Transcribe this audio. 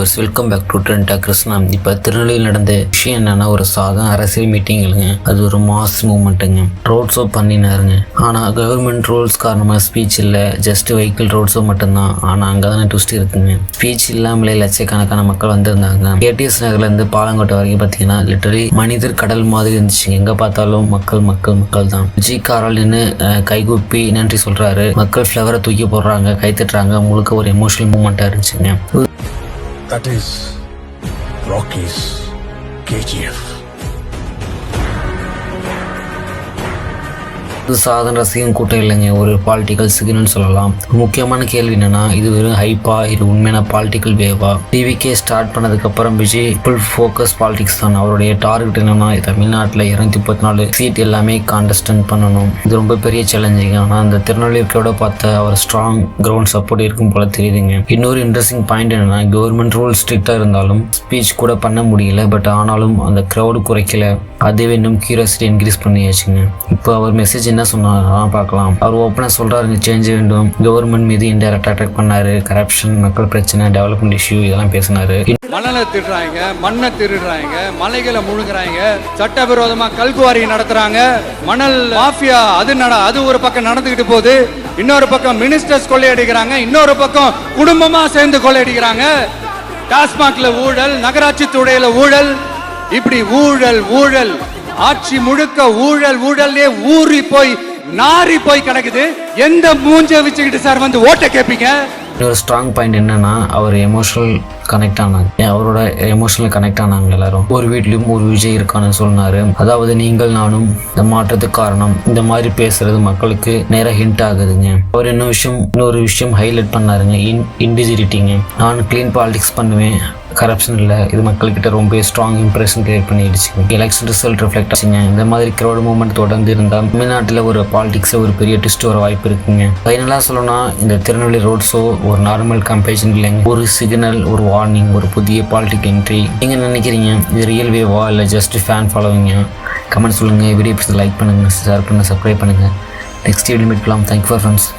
Viewers, welcome back to ட்ரெண்டா கிருஷ்ணா. இப்போ திருநெல்வேலியில் நடந்த விஷயம் என்னன்னா, ஒரு சாதாரண அரசியல் மீட்டிங் இல்லைங்க, அது ஒரு மாஸ் மூமெண்ட்டுங்க. ரோட் ஷோ பண்ணினாருங்க. ஆனால் கவர்மெண்ட் ரூல்ஸ் காரணமாக ஸ்பீச் இல்லை, ஜஸ்ட் வெஹிக்கிள் ரோட் ஷோ மட்டும்தான். ஆனால் அங்கே தானே ட்விஸ்ட் இருக்குங்க. ஸ்பீச் இல்லாமலே லட்சக்கணக்கான மக்கள் வந்திருந்தாங்க. கேடிஎஸ் நகர்லேருந்து பாலங்கோட்டை வரைக்கும் பார்த்தீங்கன்னா லிட்டரலி மனிதர் கடல் மாதிரி இருந்துச்சு. எங்கே பார்த்தாலும் மக்கள் மக்கள் மக்கள் தான். விஜய் காரால் நின்று கைகூப்பி நன்றி சொல்கிறாரு. மக்கள் ஃப்ளவரை தூக்கி போடுறாங்க, கை தட்டுறாங்க. முழுக்க ஒரு எமோஷனல் மூமெண்ட்டாக இருந்துச்சுங்க. That is Rocky's KGF. இது சாதாரண ரசிகன் கூட்டம் இல்லைங்க, ஒரு பாலிட்டிக்கல் சிக்னல் சொல்லலாம். முக்கியமான கேள்வி என்னன்னா, இது வெறும் ஹைப்பா, இது உண்மையான பாலிட்டிக்கல் வேவா? டிவிகே ஸ்டார்ட் பண்ணதுக்கு அப்புறம் விஜய் ஃபுல் ஃபோக்கஸ் பாலிடிக்ஸ் தான். அவருடைய டார்கெட் என்னன்னா, தமிழ்நாட்டில் 234 சீட் எல்லாமே கான்டெஸ்டன்ட் பண்ணணும். இது ரொம்ப பெரிய சேலஞ்சிங். ஆனால் அந்த திருநெல்வேலியோட பார்த்த அவர் ஸ்ட்ராங் கிரவுண்ட் சப்போர்ட் இருக்கும் போல தெரியுதுங்க. இன்னொரு இன்ட்ரெஸ்டிங் பாயிண்ட் என்னன்னா, கவர்மெண்ட் ரூல் ஸ்ட்ரிக்டா இருந்தாலும் ஸ்பீச் கூட பண்ண முடியல. பட் ஆனாலும் அந்த க்ரௌடு குறைக்கல, அதுவே இன்னும் கியூரியாசிட்டி இன்க்ரீஸ் பண்ணியாச்சுங்க. இப்போ அவர் மெசேஜ் என்ன சொன்னாரா பார்க்கலாம். அவர் ஓப்பனா சொல்றாரு, சேஞ்ச் வேண்டும். கவர்மெண்ட் மீது இன்டைரக்டா அட்டாக் பண்ணாரு. கரப்ஷன், மக்கள் பிரச்சனை, டெவலப்மெண்ட் இஷ்யூ இதெல்லாம் பேசினாரு. மணலை திருடுறாங்க, மண்ணை திருடுறாங்க, மலைகளை முழுங்குறாங்க, சட்டவிரோதமா கல்குவாரி நடத்துறாங்க, மணல் மாஃபியா அது ஒரு பக்கம் நடந்துகிட்டு போகுது. இன்னொரு பக்கம் மினிஸ்டர்ஸ் கொள்ளையடிக்கிறாங்க, இன்னொரு பக்கம் குடும்பமா சேர்ந்து கொள்ளையடிக்கிறாங்க. டாஸ்மாக்ல ஊழல், நகராட்சி துறையில ஊழல், இப்படி ஊழல் ஊழல், ஆட்சி முழுக்க ஊழல் ஊழல்லே ஊறி போய் நாரி போய் கிடக்குது. எந்த மூஞ்ச வச்சுக்கிட்டு சார் வந்து ஓட்ட கேட்பீங்க? ஒரு ஸ்ட்ராங் பாயிண்ட் என்னன்னா, அவர் எமோஷனல் கனெக்ட் ஆனாங்க. அவரோட எமோஷனல் கனெக்ட் ஆனாங்க எல்லாரும். ஒரு வீட்லயும் ஒரு விஜய் இருக்கான்னு சொன்னாரு. அதாவது நீங்கள் நானும் இந்த மாற்றத்துக்கு காரணம். இந்த மாதிரி பேசுறது மக்களுக்கு நேரா ஹிண்ட் ஆகுதுங்க. அவர் இன்னொரு விஷயம் ஹைலைட் பண்ணாருங்க, இன்டிஜினிட்டிங்க. நான் கிளீன் பாலிடிக்ஸ் பண்ணுவேன், கரப்ஷன் இல்லை. இது மக்கள்கிட்ட ரொம்ப ஸ்ட்ராங் இம்ப்ரெஷன் கிரியேட் பண்ணிடுச்சு. எலெக்ஷன் ரிசல்ட் ரிஃப்ளெக்ட் ஆச்சுங்க. இந்த மாதிரி க்ரௌட் மூவ்மெண்ட் தொடர்ந்து இருந்தால் தமிழ்நாட்டில் ஒரு பாலிடிக்ஸில் ஒரு பெரிய ட்விஸ்ட் வர வாய்ப்பு இருக்குங்க. ஃபைனலாக சொல்லணும்னா, இந்த திருநெல்வேலி ரோட் ஷோ ஒரு நார்மல் கம்பேரிசன் இல்லைங்க, ஒரு சிக்னல், ஒரு வார்னிங், ஒரு புதிய பாலிட்டிக் என்ட்ரி. நீங்கள் நினைக்கிறீங்க இது ரியல் வேவா இல்லை ஜஸ்ட் ஃபேன் ஃபாலோவிங்க? கமெண்ட் சொல்லுங்கள். வீடியோ லைக் பண்ணுங்கள், ஷேர் பண்ணுங்கள், சப்ஸ்கிரைப் பண்ணுங்கள். நெக்ஸ்ட் வீடியோ மீட் பண்ணலாம். Thank you for friends.